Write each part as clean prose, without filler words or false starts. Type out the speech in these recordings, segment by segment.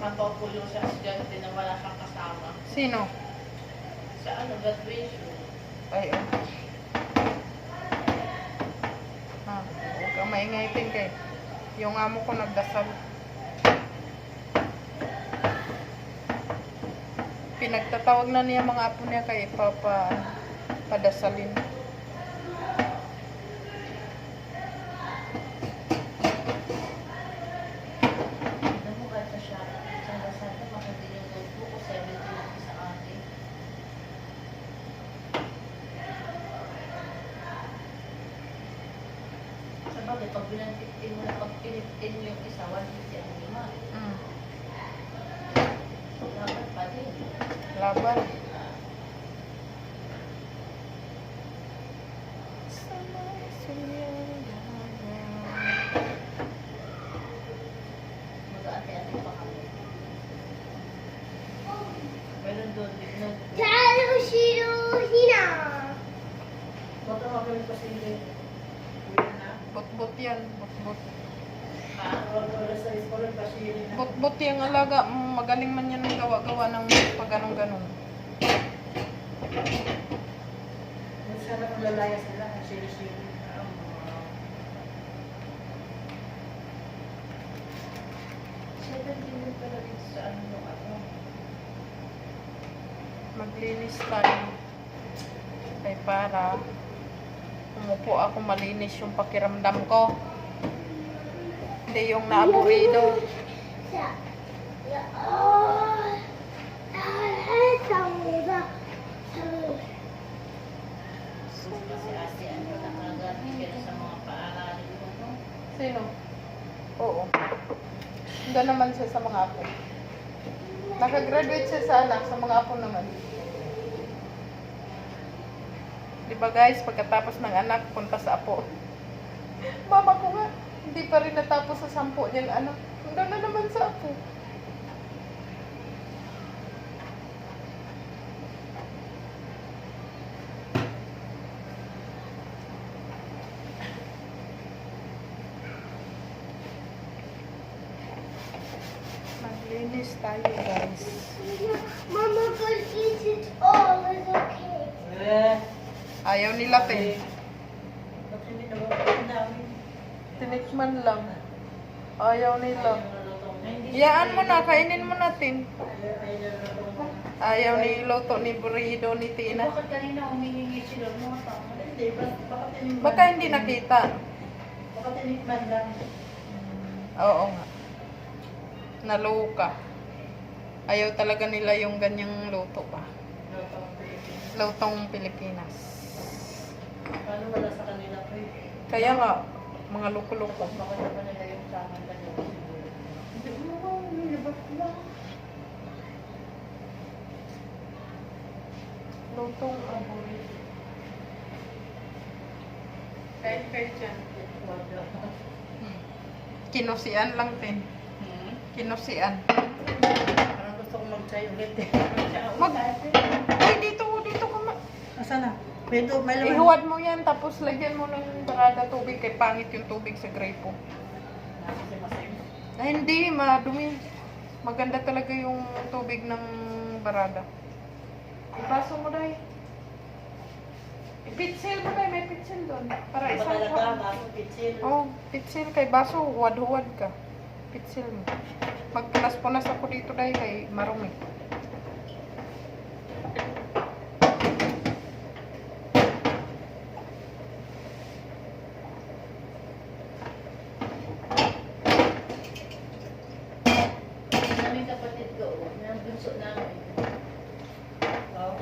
Matopo yung sa estudyante na wala siyang kasama. Sino? Sa ano, graduation. Ay, huwag kang maingay, Pink, yung amo ko nagdasal. Pinagtatawag na niya mga apo niya kay padasalin. Nabukat na siya. Sa dasal ko, makabili yung notebook ko, 70 lang sa akin. Sa bagay, pag binantitin mo na, pag pinipin mo yung isa, 150 ang lima. Dapat pa din. Laban. Mag-aate-ate pa kami. Meron doon, nag... Baka magaling pa sila. Bot-bot yan. Bot-bot. Wala sa iskola pa sila. Bot-bot yung alaga. Magaling man yan ng gawa-gawa ng pag-ganong-ganon. Sana kung lalaya sila, sili-sili. Sa ano yung ano? Maglinis tayo. Ay para umupo ako, malinis yung pakiramdam ko. Hindi yung naaburido. Kasi Ate, ano, nakagatigil sa mga paaralin mo, no? Sino? Oo. Doon naman siya sa mga apo. Nakagraduate siya sa anak, sa mga apo naman. Diba guys, pagkatapos ng anak, punta sa apo. Mama ko nga, hindi pa rin natapos sa 10 niyang anak. Doon na naman sa apo. Maglinis tayo guys. Mama could eat it all, it's okay. Ayaw nila te. Ba't hindi na ba ang dami? Tinikman lang. Ayaw nila. Iyaan mo na, kainin mo natin. Ayaw ni Loto, ni Burrido, ni Tina. Bakit kanina humihingi sila mga tao? Hindi, baka tinikman. Baka hindi nakita. Baka tinikman lang. Oo nga. Naluka. Ayaw talaga nila yung ganyang luto pa. Lutong Pilipinas. Paano wala sa kanila po eh? Kaya nga, mga luko-luko. Baka naman nila yung tangan kanila siguro. Hindi mo nilabas lang. Lutong aboy. Kain dyan. Kinusian lang din. Kinusian. Parang gusto ko mag-try ulit eh. Ay, dito ka ma. Asa na? May laman. Ihuwad mo yan, tapos lagyan mo ng barada tubig. Kay pangit yung tubig sa gripo. Ay, hindi, madumi. Maganda talaga yung tubig ng barada. Ibaso mo dahil. Pitsil mo dahil, may pitsil doon. Para isang Pitsil. Oh, pitsil kay baso, huwad-huwad ka. Pitsil mo. Magpunas-punas ako dito dahil kay marumi. Naming kapatid ko, ng bunso namin. Oo.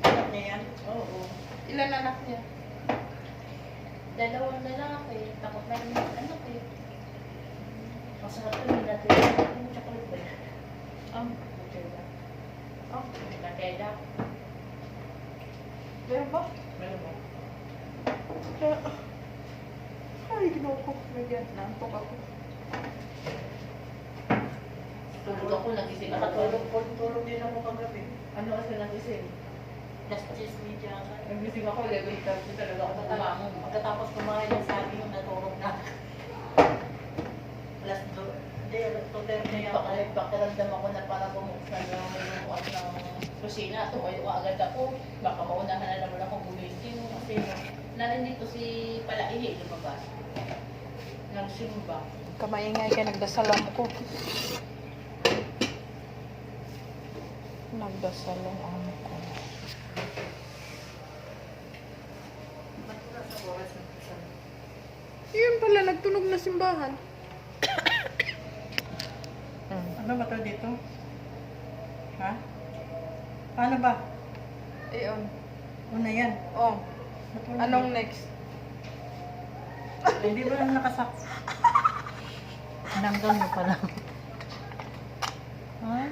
Anak niya yan? Oo. Ilan anak niya? Dalawang lalaki. Takot na rin yung anak eh. Masarap rin natin. Yung chocolate ba? Nutella. Nutella. Meron ba? Meron ba? Ay, ginawa ko. Nagyan, naantok ako. Tulog ako, nagising ako. Tulog din ako kagabi. Ano kasi nagising? Last 10 media ka. Nagising ako, 11:30 talaga ako natalangon. Pagkatapos kumain ng sabi yung natulog na. Last 2. Hindi, Pakiramdam ako na para bumuksan ng bukas ng kusina. Tumayo agad ako. Baka maunahan na naman ako gumising. Kasi narinig ko si Palaihi lumabas. Nagsimba. Kamaingay ka, nagdasalam ko. Nagdasalam ako. Yun pala, nagtunog na simbahan. Ano ba to dito? Ha? Paano ba? Ayun. Una yan. Oh, Ba't wala anong dito? next? Hindi ba lang nakasak? Nanggal mo pala. Ha?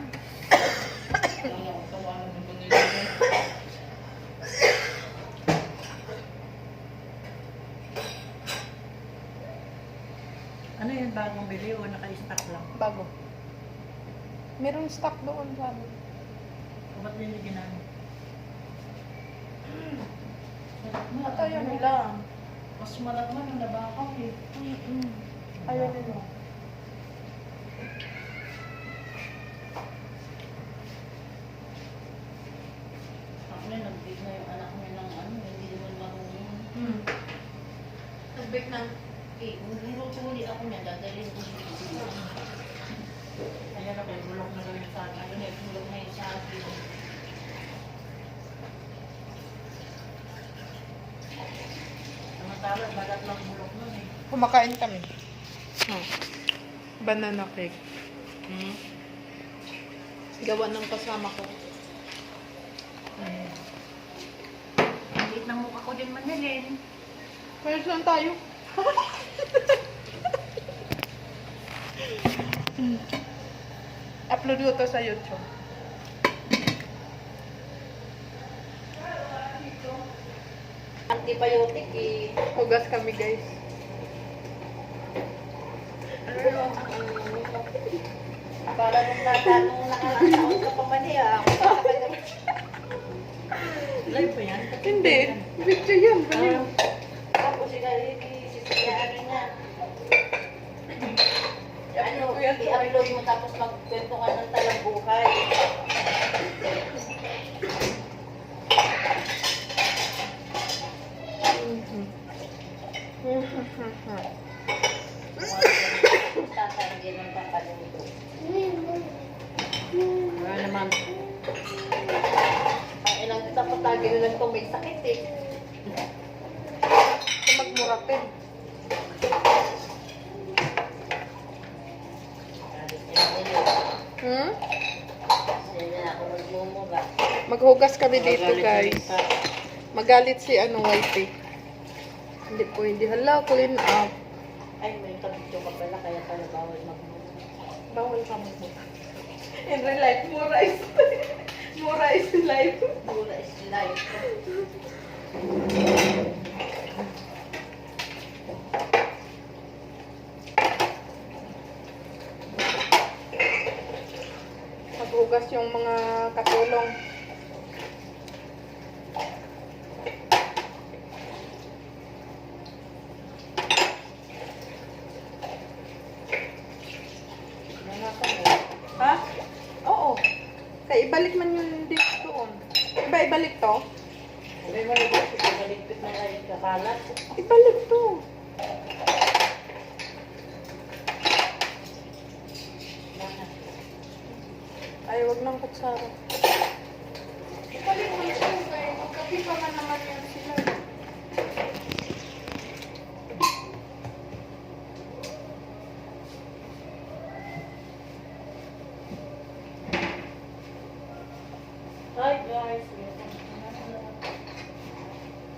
Ano yun, bagong bili o naka-stock lang? Bago. Merong stock doon, sabi. O ba't liligyan namin? At ayaw nila. Mas malagman ang nabakaw eh. Ayaw nila. Ako na nag-bake na yung anak niya ng ano, hindi naman marunong. Nag-bake ng Eh, nilutuli ako niya, dadalhin ko siya. Ayan ako, bulok na gawin sa akin. Ano na, tulog na yung sa akin. Samantala, balat lang bulok nun eh. Kumakain kami. Banana cake. Gawa ng kasama ko. Liit ng mukha ko din manilin. Kaya saan tayo? Upload ko to sa YouTube. Antibiotic eh. Hugas kami, guys. Ano yung para nung nakaraan taon ka pa man eh. Live ba yan? Hindi. Video yan. Baliw. Tapos sisiyaan niya. Ano, i-upload mo tapos magkwento ka ng talambuhay. Tatanggi ng papaluto. Wala naman. Ang ilang dapat lagi na lang itong may sakit eh. Ito magmuratin. Hindi na ako magmumura. Maghugas kami dito, guys. Magalit si Whitey. Hindi po, hindi. Hala, clean up. Ay, may kabito ka pala, kaya pala bawal magmumura. Bawal ka magmura. In real life, mura is mura is life. Mura is life. Maghugas yung mga katulong. Ha? Oo. Kaya ibalik man yun dito doon. Iba ibalik to? May malibot, maligpit na lang yung kakalat. Ibalik to. Ay, wag ng kutsara. Ibalik mo siya, kaya magkapi pa man naman yan sila. Hi guys,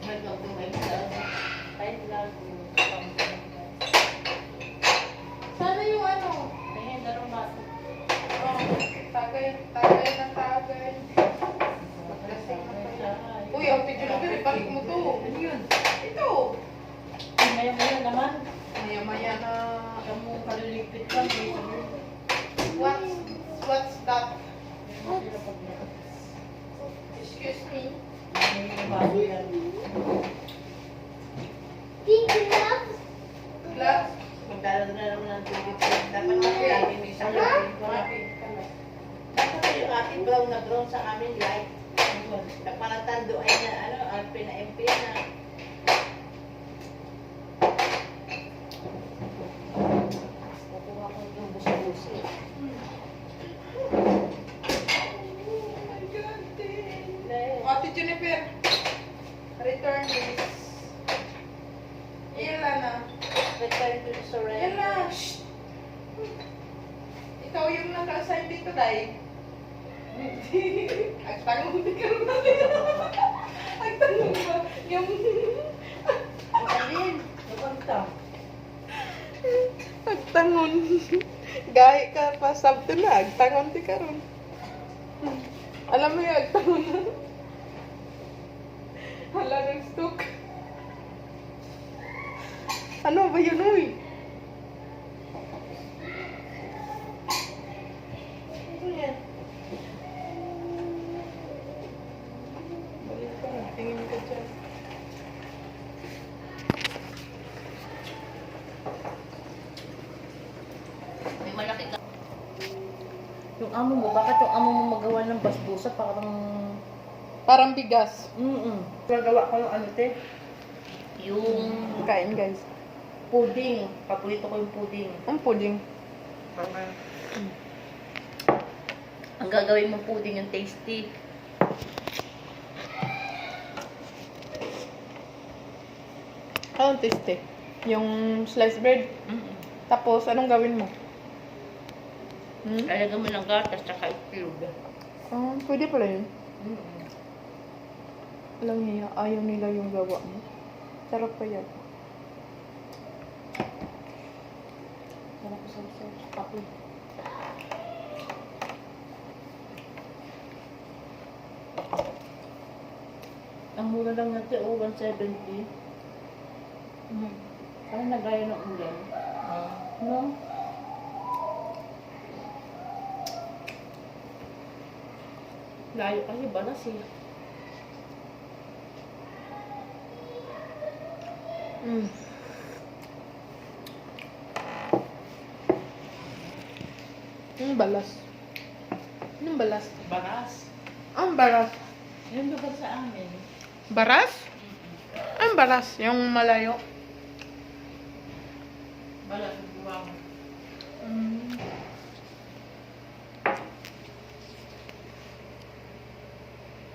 welcome to my vlog. Hi vlog. Sana yung ano? Tingin, darong baso. Oh, tagay ng tagay. Maglasing na pala. Uy, ang video na balik mo to. Ano yun? Ito. Maya-maya naman. Maya-maya na. Alam mo, kalilipit ka. What's that? Excuse me. May bago yan. Pink gloves. Glass. Magdala na naman ng tubig. Dapat kasi Ay, brown na brown sa amin, light. Nagpanatando ay na, ano, alpe na MP na. Kukuha ko yung busi-busi. Ate Jennifer, return this. Ilan na? Return to the Yan surrender. na. Shh. Ikaw yung naka-assign dito, Day. Ang tanong di ka naman. Ang tanong ba? Yung... O, alin? Nagpagta. Agtangon. Gahi ka pa sabto na. Agtangon di ka ron. Alam mo yung agtangon na. Hala ng stook. Ano ba yun, uy? Ano yan? Balik ka na. Tingin ka dyan. May malaki ka. Yung amo mo, bakit yung amo mo magawa ng basbusa parang... Parang bigas. Gagawa ko ng ano, te? Yung Kain, guys. pudding. Paborito ko yung pudding. Ang pudding. Ang gagawin mo pudding yung tasty. Anong tasty? Yung sliced bread. Tapos, anong gawin mo? Lalagyan mo ng gatas tsaka itlog. Pwede pala yun. Alam niya, ayaw nila yung gawa mo. Sarap pa yan. Sarap ko sa kape. Ang mura lang natin, 170. Parang nagaya ng ulan. No? Layo kasi balas eh. Yung balas. Yung balas. Baras. Ang baras. Yung lugar sa amin. Baras? Ang baras. Yung malayo. Balas, buwang.